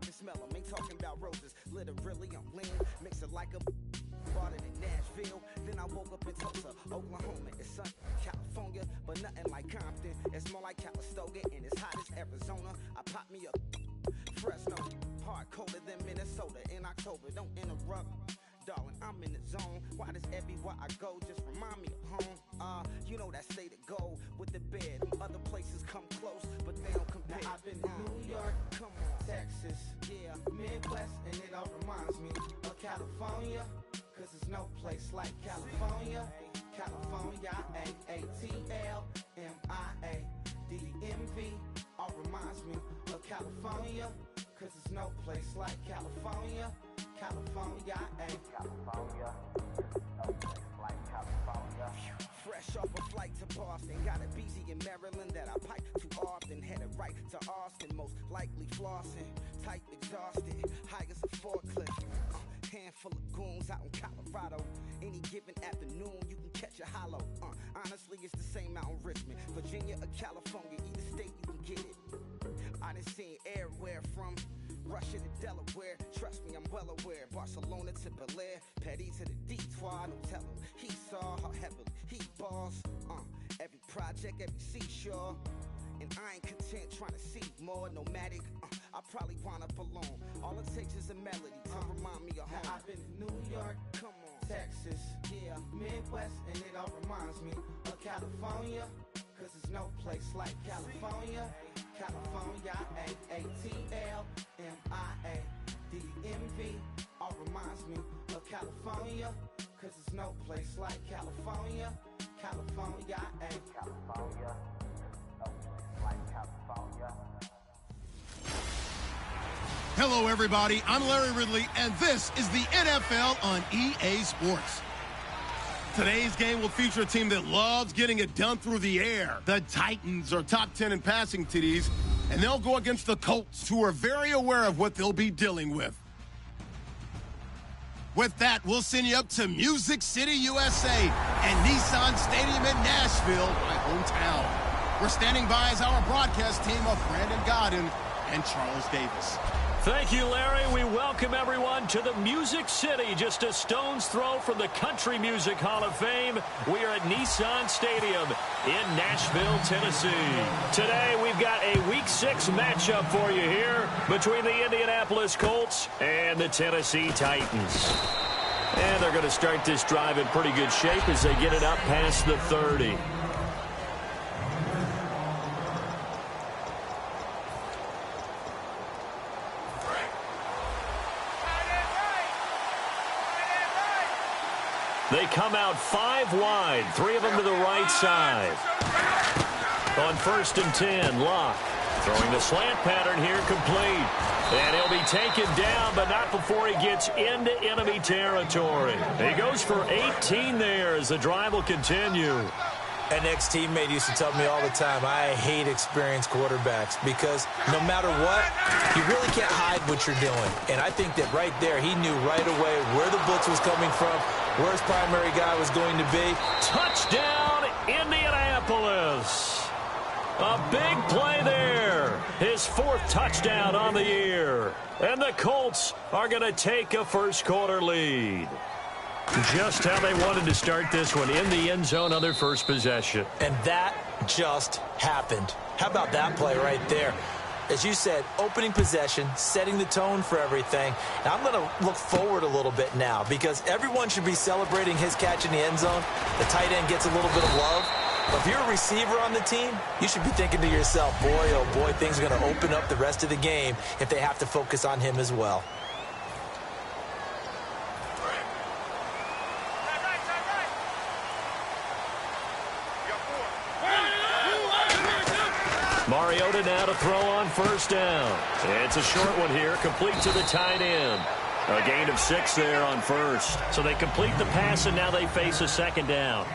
can smell them, ain't talking about roses. Literally, I'm lean, mix it like a bought it in Nashville. Then I woke up in Tulsa, Oklahoma. It's sunny, California, but nothing like Compton. It's more like Calistoga, and it's hot as Arizona. I pop me up Fresno, hard colder than Minnesota in October. Don't interrupt, darling, I'm in the zone. Why does everywhere I go just remind me of home? You know that state of gold with the bed. Other places come close, but they don't compare. Now, I've been to New York, come on, Texas, yeah, Midwest, and it all reminds me of California. Cause there's no place like California. California, A-A-T-L-M-I-A-D-E-N-V. All reminds me of California. Cause there's no place like California. California, California. No place like California. Fresh off a flight to Boston. Got a BZ in Maryland that I pipe too often. Headed right to Austin, most likely flossing. Tight, exhausted, high as a forklift. Handful of goons out in Colorado. Any given afternoon, you can catch a hollow. Honestly, it's the same out in Richmond, Virginia or California. Either state, you can get it. I done seen everywhere from Russia to Delaware. Trust me, I'm well aware. Barcelona to Bel Air, Petty to the Detroit. Don't tell him he saw how heavily he balls. Every project, every seashore. And I ain't content trying to see more nomadic. I probably wind up alone. All it takes is a melody to remind me of home. Now, I've been to New York, come on, Texas, yeah, Midwest, and it all reminds me of California. Cause there's no place like California. California, A-A-T-L-M-I-A-D-E-N-V. All reminds me of California. Cause there's no place like California. California, California. No place like California. Hello, everybody. I'm Larry Ridley, and this is the NFL on EA Sports. Today's game will feature a team that loves getting it done through the air. The Titans are top 10 in passing TDs, and they'll go against the Colts, who are very aware of what they'll be dealing with. With that, we'll send you up to Music City, USA, and Nissan Stadium in Nashville, my hometown. We're standing by as our broadcast team of Brandon Godden and Charles Davis. Thank you, Larry. We welcome everyone to the Music City, just a stone's throw from the Country Music Hall of Fame. We are at Nissan Stadium in Nashville, Tennessee. Today, we've got a Week 6 matchup for you here between the Indianapolis Colts and the Tennessee Titans. And they're going to start this drive in pretty good shape as they get it up past the 30. They come out 5 wide, 3 of them to the right side. On 1st and 10, Locke throwing the slant pattern here, complete. And he'll be taken down, but not before he gets into enemy territory. He goes for 18 there as the drive will continue. An ex-teammate used to tell me all the time, I hate experienced quarterbacks because no matter what, you really can't hide what you're doing. And I think that right there, he knew right away where the blitz was coming from, where his primary guy was going to be. Touchdown, Indianapolis. A big play there. His 4th touchdown on the year. And the Colts are going to take a first-quarter lead. Just how they wanted to start this one, in the end zone on their first possession. And that just happened. How about that play right there? As you said, opening possession, setting the tone for everything. Now, I'm going to look forward a little bit now because everyone should be celebrating his catch in the end zone. The tight end gets a little bit of love. But if you're a receiver on the team, you should be thinking to yourself, boy, oh boy, things are going to open up the rest of the game if they have to focus on him as well. Mariota now to throw on 1st down. It's a short one here, complete to the tight end. A gain of 6 there on 1st. So they complete the pass, and now they face a 2nd down.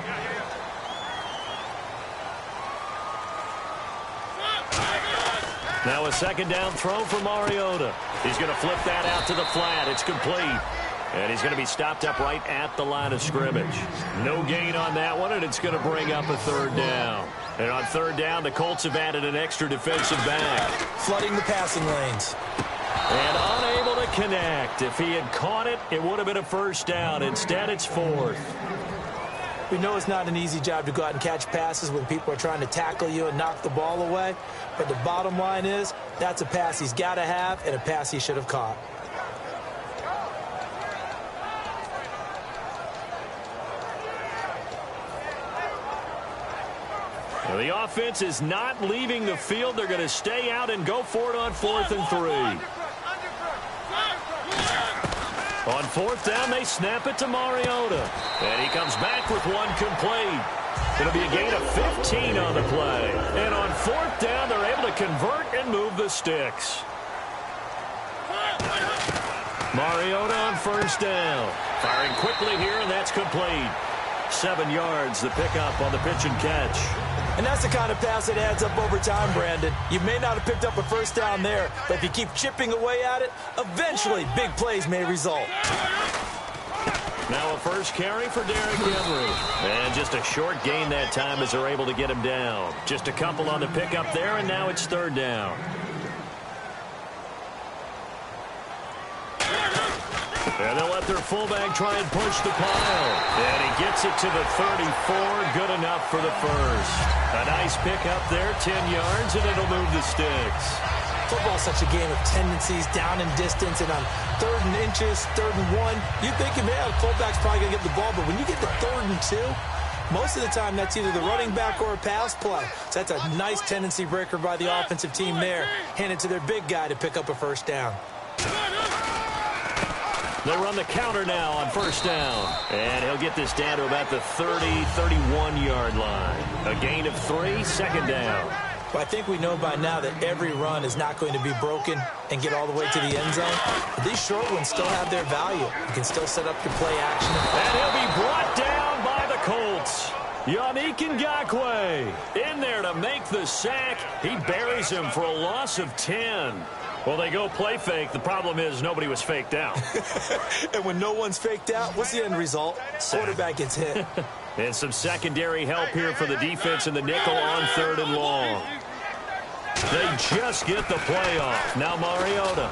Now a 2nd down throw for Mariota. He's going to flip that out to the flat. It's complete. And he's going to be stopped up right at the line of scrimmage. No gain on that one, and it's going to bring up a 3rd down. And on 3rd down, the Colts have added an extra defensive back. Flooding the passing lanes. And connect. If he had caught it, it would have been a first down. Instead, it's fourth. We know it's not an easy job to go out and catch passes when people are trying to tackle you and knock the ball away. But the bottom line is, that's a pass he's got to have and a pass he should have caught. Well, the offense is not leaving the field. They're going to stay out and go for it on 4th and 3. On 4th down, they snap it to Mariota. And he comes back with one complete. It'll be a gain of 15 on the play. And on 4th down, they're able to convert and move the sticks. Mariota on 1st down. Firing quickly here, and that's complete. 7 yards, the pickup on the pitch and catch. And that's the kind of pass that adds up over time, Brandon. You may not have picked up a first down there, but if you keep chipping away at it, eventually big plays may result. Now a first carry for Derrick Henry. And just a short gain that time as they're able to get him down. Just a couple on the pickup there, and now it's 3rd down. And they'll let their fullback try and push the pile. And he gets it to the 34. Good enough for the first. A nice pickup there, 10 yards, and it'll move the sticks. Football's such a game of tendencies, down and distance, and on 3rd and inches, 3rd and 1, you're thinking, man, the fullback's probably going to get the ball. But when you get to 3rd and 2, most of the time that's either the running back or a pass play. So that's a nice tendency breaker by the offensive team there. Hand it to their big guy to pick up a first down. They run the counter now on 1st down. And he'll get this down to about the 30, 31-yard line. A gain of 3, 2nd down. Well, I think we know by now that every run is not going to be broken and get all the way to the end zone. But these short ones still have their value. You can still set up your play action. And he'll be brought down by the Colts. Yannick Ngakoue in there to make the sack. He buries him for a loss of 10. Well, they go play fake. The problem is nobody was faked out. And when no one's faked out, what's the end result? Quarterback gets hit. And some secondary help here for the defense in the nickel on 3rd and long. They just get the play off. Now Mariota.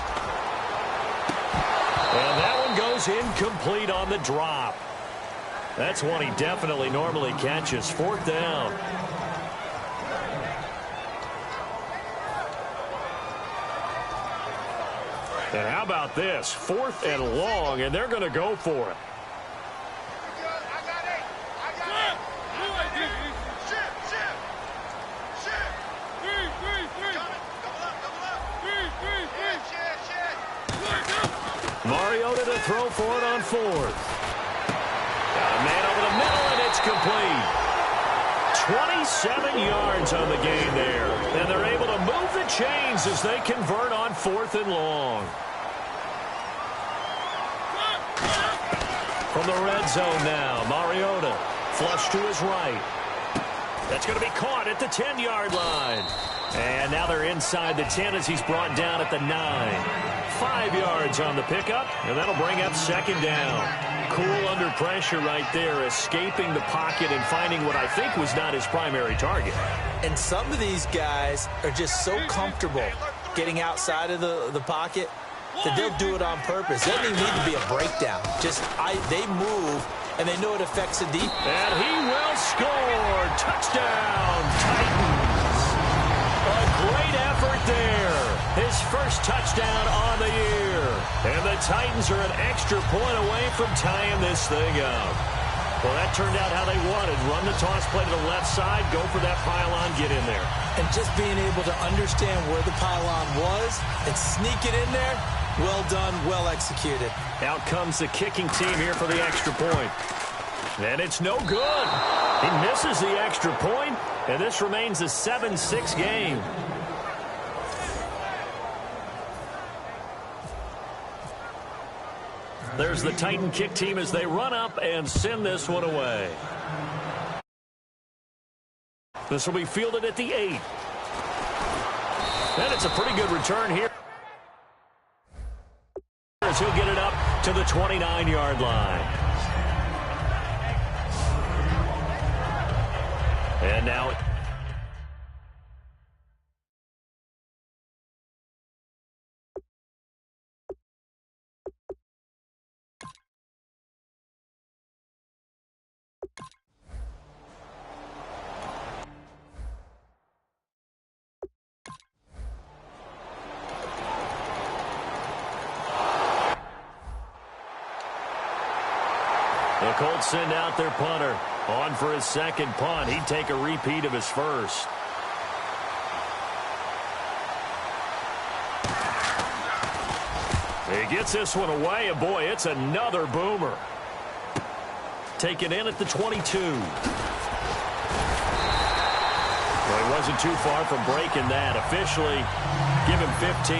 And that one goes incomplete on the drop. That's one he definitely normally catches. 4th down. And how about this? 4th and long, and they're going to go for it. Mariota to throw for it on 4th. Got a man over the middle, and it's complete. 27 yards on the gain there. And they're able to move the chains as they convert on 4th and long. From the red zone now, Mariota flush to his right. That's going to be caught at the 10-yard line. And now they're inside the 10 as he's brought down at the 9. 5 yards on the pickup, and that'll bring up 2nd down. Cool under pressure right there, escaping the pocket and finding what I think was not his primary target. And some of these guys are just so comfortable getting outside of the pocket that they'll do it on purpose. It doesn't even need to be a breakdown. They move, and they know it affects the defense. And he will score. Touchdown, Titans. A great effort there. His first touchdown on the year. And the Titans are an extra point away from tying this thing up. Well, that turned out how they wanted. Run the toss play to the left side, go for that pylon, get in there. And just being able to understand where the pylon was and sneak it in there, well done, well executed. Out comes the kicking team here for the extra point. And it's no good. He misses the extra point, and this remains a 7-6 game. There's the Titan kick team as they run up and send this one away. This will be fielded at the 8. And it's a pretty good return here. As he'll get it up to the 29-yard line. And now The Colts send out their punter. On for his second punt. He'd take a repeat of his first. He gets this one away, and boy, it's another boomer. Taken in at the 22. Well, he wasn't too far from breaking that. Officially, give him 15.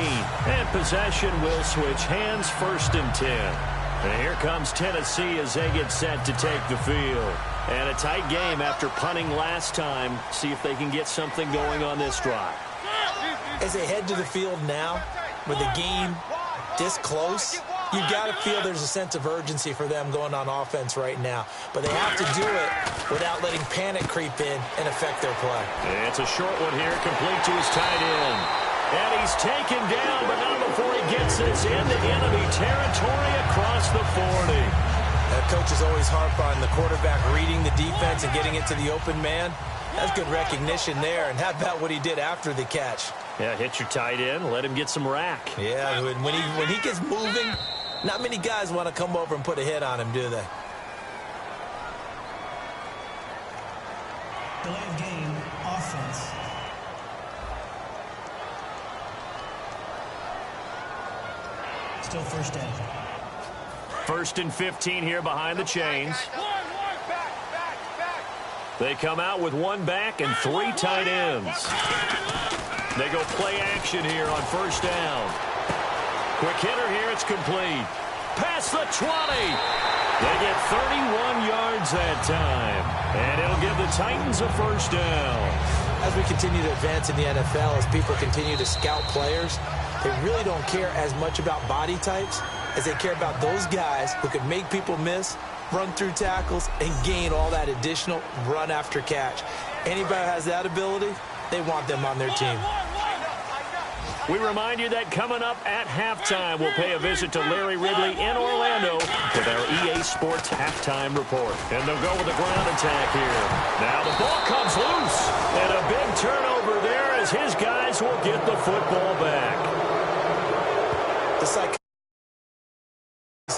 And possession will switch hands, 1st and 10. And here comes Tennessee as they get set to take the field. And a tight game after punting last time. See if they can get something going on this drive. As they head to the field now, with the game this close, you've got to feel there's a sense of urgency for them going on offense right now. But they have to do it without letting panic creep in and affect their play. It's a short one here, complete to his tight end. And he's taken down, but not before he gets this into enemy territory across the 40. Coaches always harp on the quarterback reading the defense and getting it to the open man. That's good recognition there. And how about what he did after the catch? Yeah, hit your tight end, let him get some rack. Yeah, when he gets moving, not many guys want to come over and put a hit on him, do they? Delay of game, offense. Still 1st down. 1st and 15 here behind the chains. They come out with 1 back and 3 tight ends. They go play action here on 1st down. Quick hitter here, it's complete. Past the 20. They get 31 yards that time. And it'll give the Titans a 1st down. As we continue to advance in the NFL, as people continue to scout players, they really don't care as much about body types as they care about those guys who can make people miss, run through tackles, and gain all that additional run after catch. Anybody who has that ability, they want them on their team. We remind you that coming up at halftime, we'll pay a visit to Larry Ridley in Orlando with our EA Sports halftime report. And they'll go with the ground attack here. Now the ball comes loose. And a big turnover there as his guys will get the football back. The psychology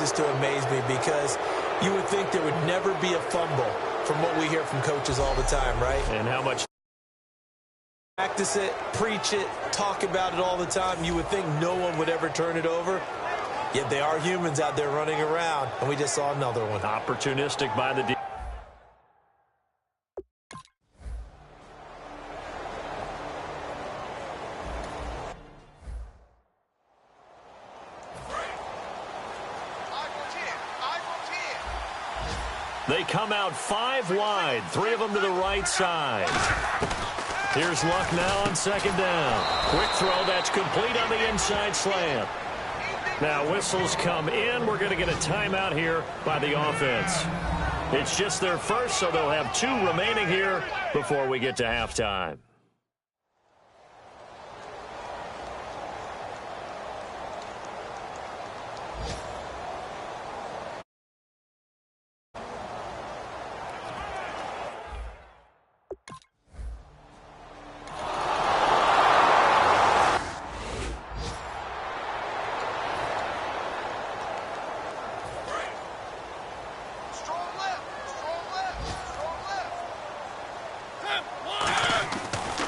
is to amaze me because you would think there would never be a fumble from what we hear from coaches all the time, right? And how much practice it, preach it, talk about it all the time. You would think no one would ever turn it over. Yet they are humans out there running around, and we just saw another one. Opportunistic by the defense. They come out 5 wide, 3 of them to the right side. Here's Luck now on 2nd down. Quick throw, that's complete on the inside slant. Now whistles come in. We're going to get a timeout here by the offense. It's just their first, so they'll have 2 remaining here before we get to halftime.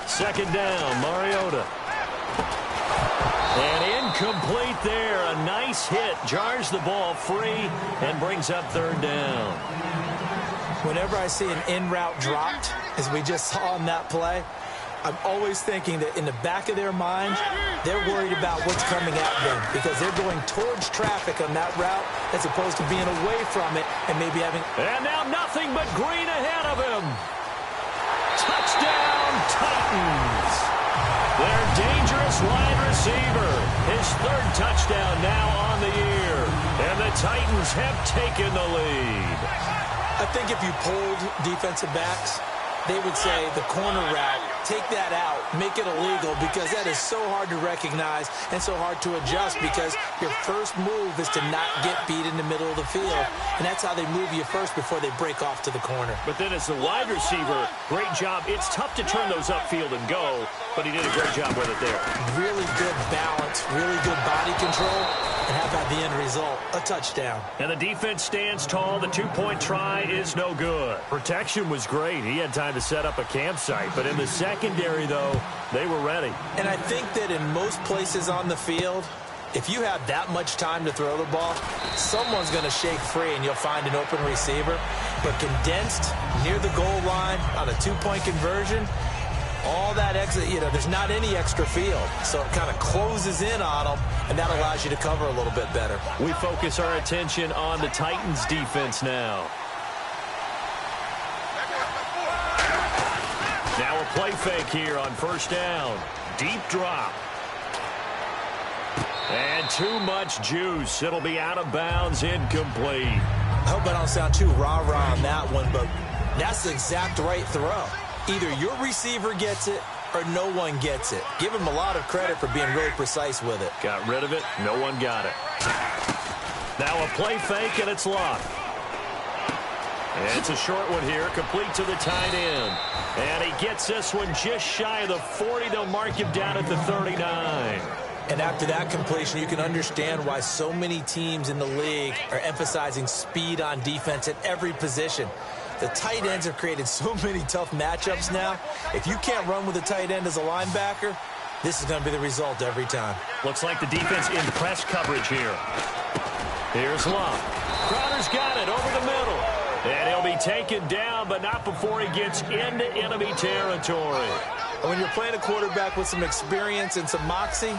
Second down, Mariota. And incomplete there. A nice hit. Jars the ball free and brings up 3rd down. Whenever I see an in-route dropped, as we just saw on that play, I'm always thinking that in the back of their mind, they're worried about what's coming at them because they're going towards traffic on that route as opposed to being away from it and maybe having... And now nothing but green ahead of him. Touchdown, Titans. Their dangerous wide receiver. His 3rd touchdown now on the year. And the Titans have taken the lead. I think if you polled defensive backs, they would say the corner route, take that out, make it illegal because that is so hard to recognize and so hard to adjust because your first move is to not get beat in the middle of the field. And that's how they move you first before they break off to the corner. But then as the wide receiver, great job. It's tough to turn those upfield and go, but he did a great job with it there. Really good balance, really good body control. and have at the end result a touchdown. And the defense stands tall. The two-point try is no good. Protection was great. He had time to set up a campsite. But in the secondary, though, they were ready. And I think that in most places on the field, if you have that much time to throw the ball, someone's going to shake free and you'll find an open receiver. But condensed near the goal line on a two-point conversion, all that extra, there's not any extra field. So it kind of closes in on them, and that allows you to cover a little bit better. We focus our attention on the Titans defense now. Now a play fake here on first down. Deep drop. And too much juice. It'll be out of bounds, incomplete. I hope I don't sound too rah-rah on that one, but that's the exact right throw. Either your receiver gets it or no one gets it. Give him a lot of credit for being really precise with it. Got rid of it. No one got it. Now a play fake, and it's locked. And it's a short one here, complete to the tight end. And he gets this one just shy of the 40. They'll mark him down at the 39. And after that completion, you can understand why so many teams in the league are emphasizing speed on defense at every position. The tight ends have created so many tough matchups now. If you can't run with a tight end as a linebacker, this is going to be the result every time. Looks like the defense in press coverage here. Here's Love. Crowder's got it over the middle. And he'll be taken down, but not before he gets into enemy territory. And when you're playing a quarterback with some experience and some moxie,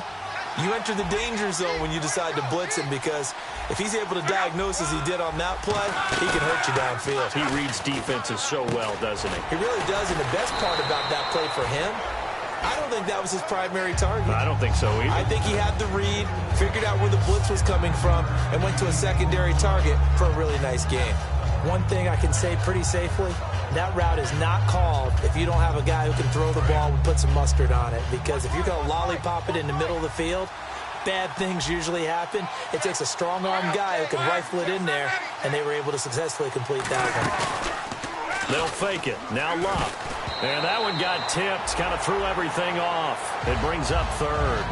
you enter the danger zone when you decide to blitz him, because if he's able to diagnose as he did on that play, he can hurt you downfield. He reads defenses so well, doesn't he? He really does, and the best part about that play for him, I don't think that was his primary target. I don't think so either. I think he had the read, figured out where the blitz was coming from, and went to a secondary target for a really nice game. One thing I can say pretty safely, that route is not called if you don't have a guy who can throw the ball and put some mustard on it. Because if you're going to lollipop it in the middle of the field, bad things usually happen. It takes a strong-arm guy who can rifle it in there, and they were able to successfully complete that one. They'll fake it. Now Love. And that one got tipped, kind of threw everything off. It brings up third.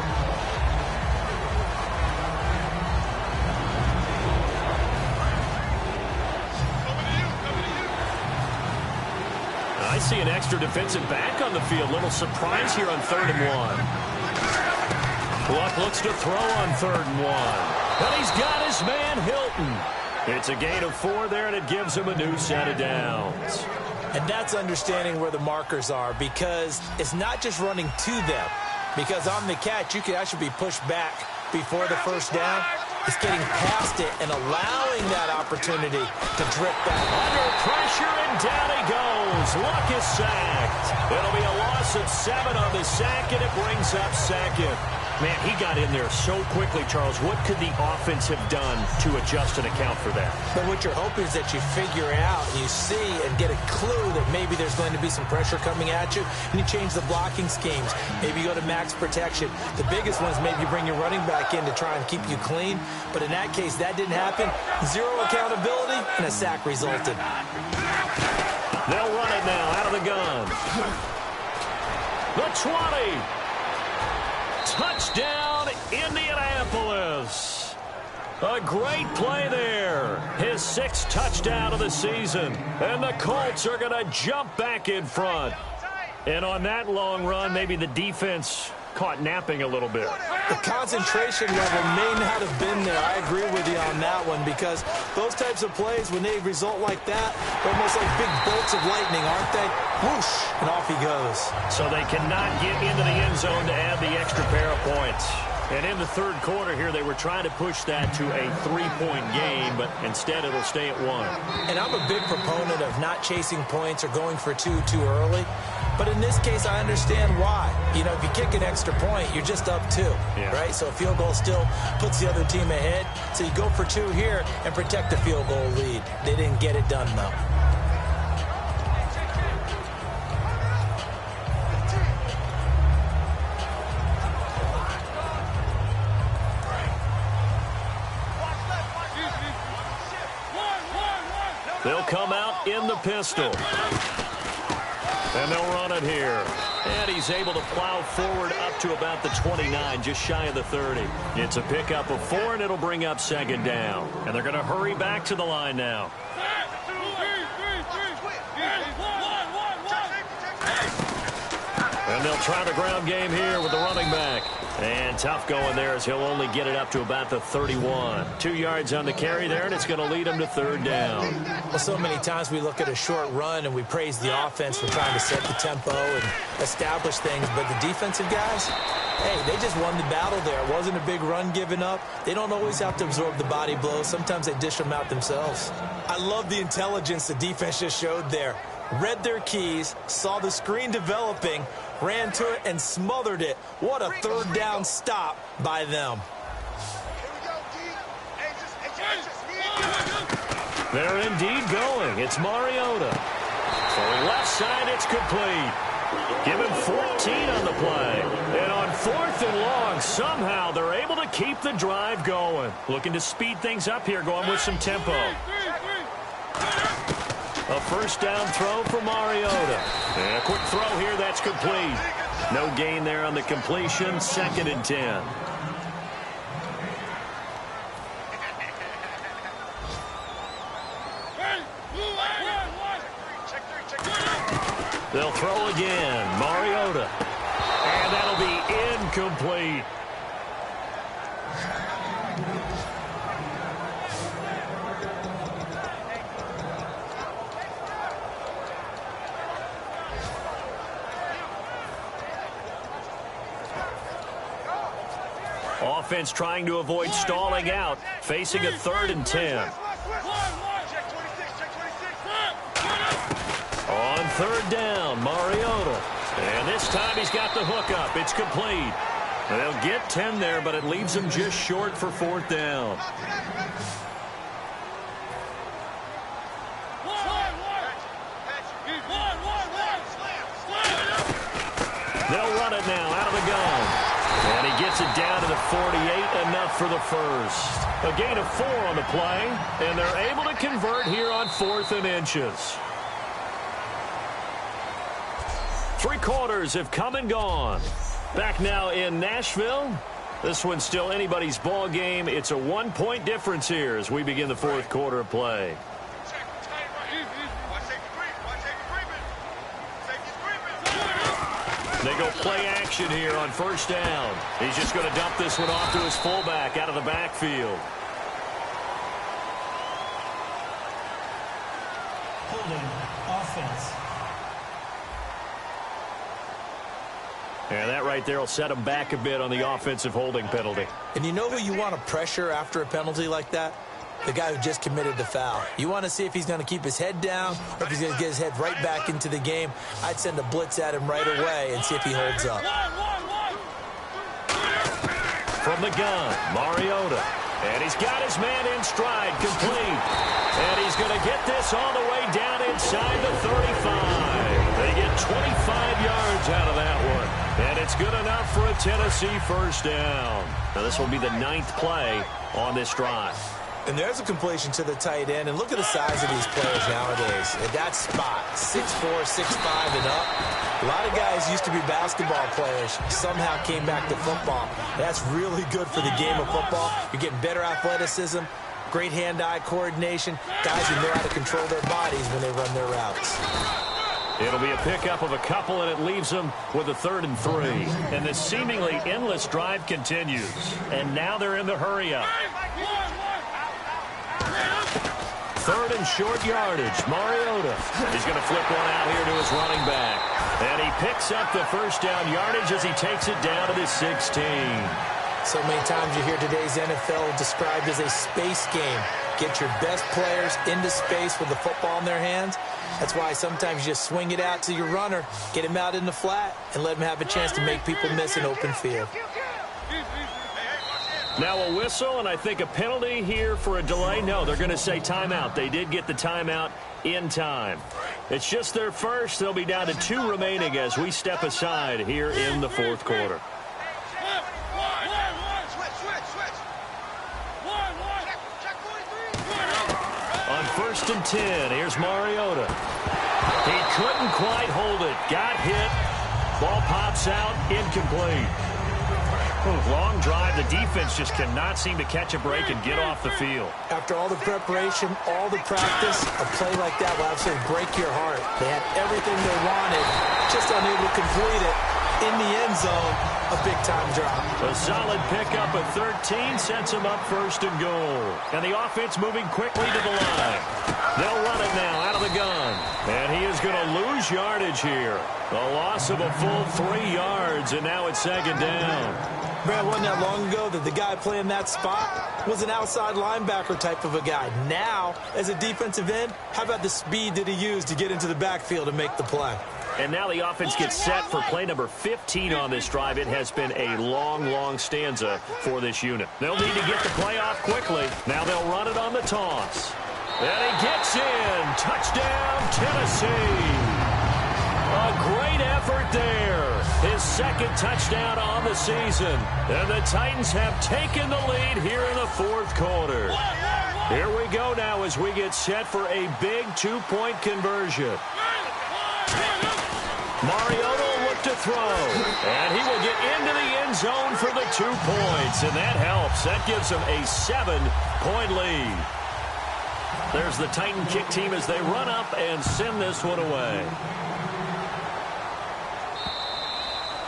I see an extra defensive back on the field. Little surprise here on 3rd and 1. Luck looks to throw on 3rd and 1. And he's got his man Hilton. It's a gain of 4 there, and it gives him a new set of downs. And that's understanding where the markers are, because it's not just running to them. Because on the catch, you can actually be pushed back before the first down. It's getting past it and allowing that opportunity to drip back. Under pressure, and down he goes. Luck is sacked. It'll be a loss of 7 on the sack, and it brings up 2nd. Man, he got in there so quickly, Charles. What could the offense have done to adjust and account for that? But what you're hoping is that you figure it out, and you see and get a clue that maybe there's going to be some pressure coming at you, and you change the blocking schemes. Maybe you go to max protection. The biggest one is maybe you bring your running back in to try and keep you clean. But in that case, that didn't happen. 0 accountability, and a sack resulted. They'll run it now out of the gun. The 20. Touchdown, Indianapolis. A great play there. His 6th touchdown of the season. And the Colts are going to jump back in front. And on that long run, maybe the defense caught napping a little bit. The concentration level may not have been there. I agree with you on that one, because those types of plays, when they result like that, they're almost like big bolts of lightning, aren't they? Whoosh, and off he goes. So they cannot get into the end zone to add the extra pair of points. And in the 3rd quarter here, they were trying to push that to a 3-point game, but instead it'll stay at 1. And I'm a big proponent of not chasing points or going for 2 too early. But in this case, I understand why. You know, if you kick an extra point, you're just up 2, right? So a field goal still puts the other team ahead. So you go for 2 here and protect the field goal lead. They didn't get it done, though. They'll come out in the pistol. And they'll run it here. And he's able to plow forward up to about the 29, just shy of the 30. It's a pickup of 4, and it'll bring up second down. And they're going to hurry back to the line now. And they'll try the ground game here with the running back. And tough going there as he'll only get it up to about the 31. 2 yards on the carry there, and it's going to lead him to third down. Well, so many times we look at a short run and we praise the offense for trying to set the tempo and establish things. But the defensive guys, hey, they just won the battle there. It wasn't a big run given up. They don't always have to absorb the body blows. Sometimes they dish them out themselves. I love the intelligence the defense just showed there. Read their keys, saw the screen developing, ran to it, and smothered it. What a third down stop by them. They're indeed going. It's Mariota. For left side, it's complete. Give him 14 on the play. And on 4th and long, somehow they're able to keep the drive going. Looking to speed things up here, going with some tempo. A first down throw for Mariota. And a quick throw here, that's complete. No gain there on the completion, 2nd and 10. They'll throw again, Mariota. And that'll be incomplete. Offense trying to avoid stalling out, facing a 3rd and 10. On 3rd down, Mariota. And this time he's got the hookup. It's complete. They'll get 10 there, but it leaves them just short for 4th down. They'll run it now out of the gun. And he gets it down to the 48, enough for the first. A gain of 4 on the play, and they're able to convert here on 4th and inches. 3 quarters have come and gone. Back now in Nashville. This one's still anybody's ball game. It's a 1-point difference here as we begin the 4th quarter of play. They go play action here on 1st down. He's just going to dump this one off to his fullback out of the backfield. Holding offense. And that right there will set him back a bit on the offensive holding penalty. And you know who you want to pressure after a penalty like that? The guy who just committed the foul. You want to see if he's going to keep his head down or if he's going to get his head right back into the game. I'd send a blitz at him right away and see if he holds up. From the gun, Mariota. And he's got his man in stride, complete. And he's going to get this all the way down inside the 35. They get 25 yards out of that one. And it's good enough for a Tennessee first down. Now this will be the 9th play on this drive. And there's a completion to the tight end. And look at the size of these players nowadays. At that spot, 6'4", 6'5", and up. A lot of guys used to be basketball players, somehow came back to football. That's really good for the game of football. You're getting better athleticism, great hand-eye coordination, guys who know how to control their bodies when they run their routes. It'll be a pickup of a couple, and it leaves them with a 3rd and 3. And this seemingly endless drive continues. And now they're in the hurry-up. 3rd and short yardage. Mariota. He's going to flip one out here to his running back. And he picks up the first down yardage as he takes it down to the 16. So many times you hear today's NFL described as a space game. Get your best players into space with the football in their hands. That's why sometimes you just swing it out to your runner, get him out in the flat, and let him have a chance to make people miss an open field. Now a whistle, and I think a penalty here for a delay. No, they're going to say timeout. They did get the timeout in time. It's just their first. They'll be down to 2 remaining as we step aside here in the 4th quarter. On 1st and 10, here's Mariota. He couldn't quite hold it. Got hit. Ball pops out. Incomplete. Long drive. The defense just cannot seem to catch a break and get off the field. After all the preparation, all the practice, a play like that will absolutely break your heart. They had everything they wanted, just unable to complete it. In the end zone, a big-time drop. A solid pickup at 13 sets him up first and goal. And the offense moving quickly to the line. They'll run it now out of the gun. And he is going to lose yardage here. A loss of a full 3 yards, and now it's second down. Brad, wasn't that long ago that the guy playing that spot was an outside linebacker type of a guy. Now, as a defensive end, how about the speed that he used to get into the backfield and make the play? And now the offense gets set for play number 15 on this drive. It has been a long, long stanza for this unit. They'll need to get the play off quickly. Now they'll run it on the toss. And he gets in. Touchdown, Tennessee. A great effort there. His second touchdown on the season. And the Titans have taken the lead here in the fourth quarter. Here we go now as we get set for a big 2-point conversion. Mariota will look to throw, and he will get into the end zone for the 2 points, and that helps. That gives him a 7-point lead. There's the Titan kick team as they run up and send this one away.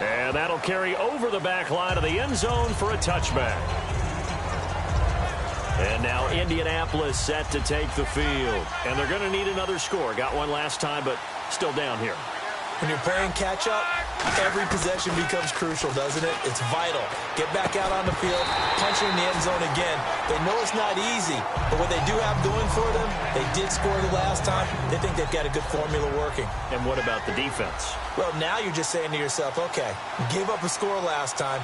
And that'll carry over the back line of the end zone for a touchback. And now Indianapolis set to take the field. And they're going to need another score. Got one last time, but still down here. When you're playing catch-up, every possession becomes crucial, doesn't it? It's vital. Get back out on the field, punch in the end zone again. They know it's not easy, but what they do have going for them, they did score the last time. They think they've got a good formula working. And what about the defense? Well, now you're just saying to yourself, okay, gave up a score last time.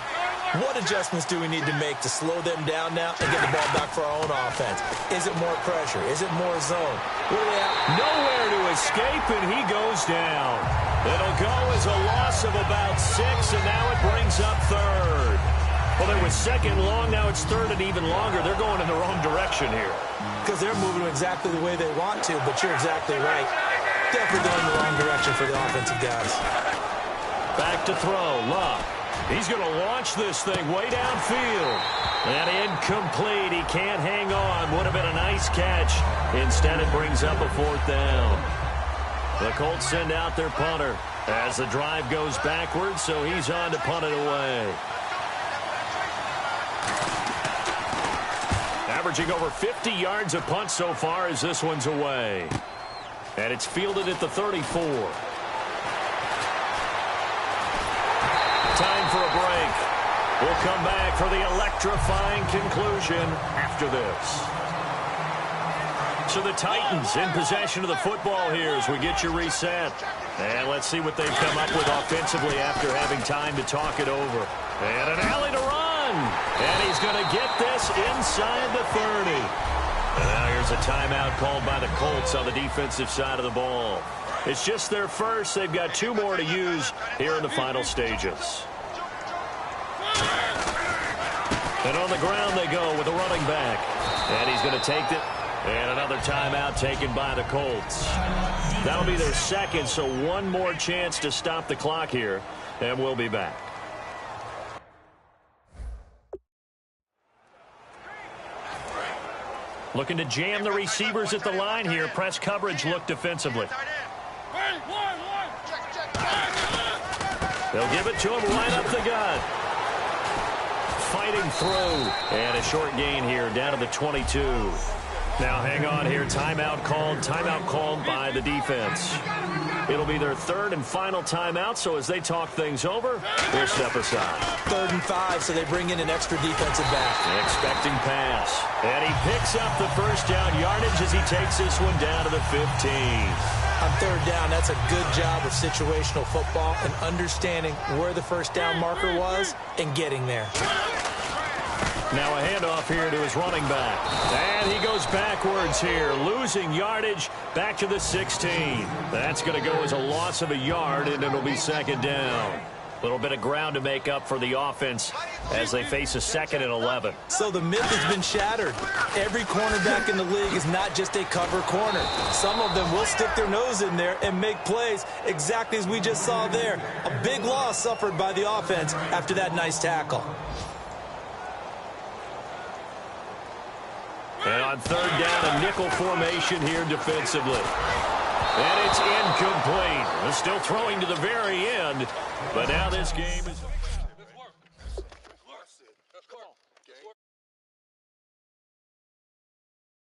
What adjustments do we need to make to slow them down now and get the ball back for our own offense? Is it more pressure? Is it more zone? Where do they have? Nowhere to escape, and he goes down. It'll go as a loss of about 6, and now it brings up third. Well, it was second long. Now it's third and even longer. They're going in the wrong direction here. Because they're moving exactly the way they want to, but you're exactly right. Definitely going in the wrong direction for the offensive guys. Back to throw. Love. He's going to launch this thing way downfield. And incomplete. He can't hang on. Would have been a nice catch. Instead, it brings up a 4th down. The Colts send out their punter as the drive goes backwards, so he's on to punt it away. Averaging over 50 yards a punt so far as this one's away. And it's fielded at the 34. Time for a break. We'll come back for the electrifying conclusion after this. So the Titans in possession of the football here as we get you reset. And let's see what they've come up with offensively after having time to talk it over. And an alley to run. And he's going to get this inside the 30. And now here's a timeout called by the Colts on the defensive side of the ball. It's just their first. They've got 2 more to use here in the final stages. And on the ground they go with a running back. And he's going to take it. And another timeout taken by the Colts. That'll be their second, so one more chance to stop the clock here. And we'll be back. Looking to jam the receivers at the line here. Press coverage look defensively. They'll give it to him right up the gut. Fighting through. And a short gain here down to the 22. Now hang on here. Timeout called by the defense. It'll be their 3rd and final timeout, so as they talk things over, we'll step aside. 3rd and 5, so they bring in an extra defensive back. Expecting pass. And he picks up the first down yardage as he takes this one down to the 15. On 3rd down, that's a good job of situational football and understanding where the first down marker was and getting there. Now a handoff here to his running back. And he goes backwards here, losing yardage back to the 16. That's going to go as a loss of a yard, and it'll be 2nd down. little bit of ground to make up for the offense as they face a 2nd and 11. So the myth has been shattered. Every cornerback in the league is not just a cover corner. Some of them will stick their nose in there and make plays exactly as we just saw there. A big loss suffered by the offense after that nice tackle. And on 3rd down, a nickel formation here defensively. And it's incomplete. They're still throwing to the very end, but now this game is...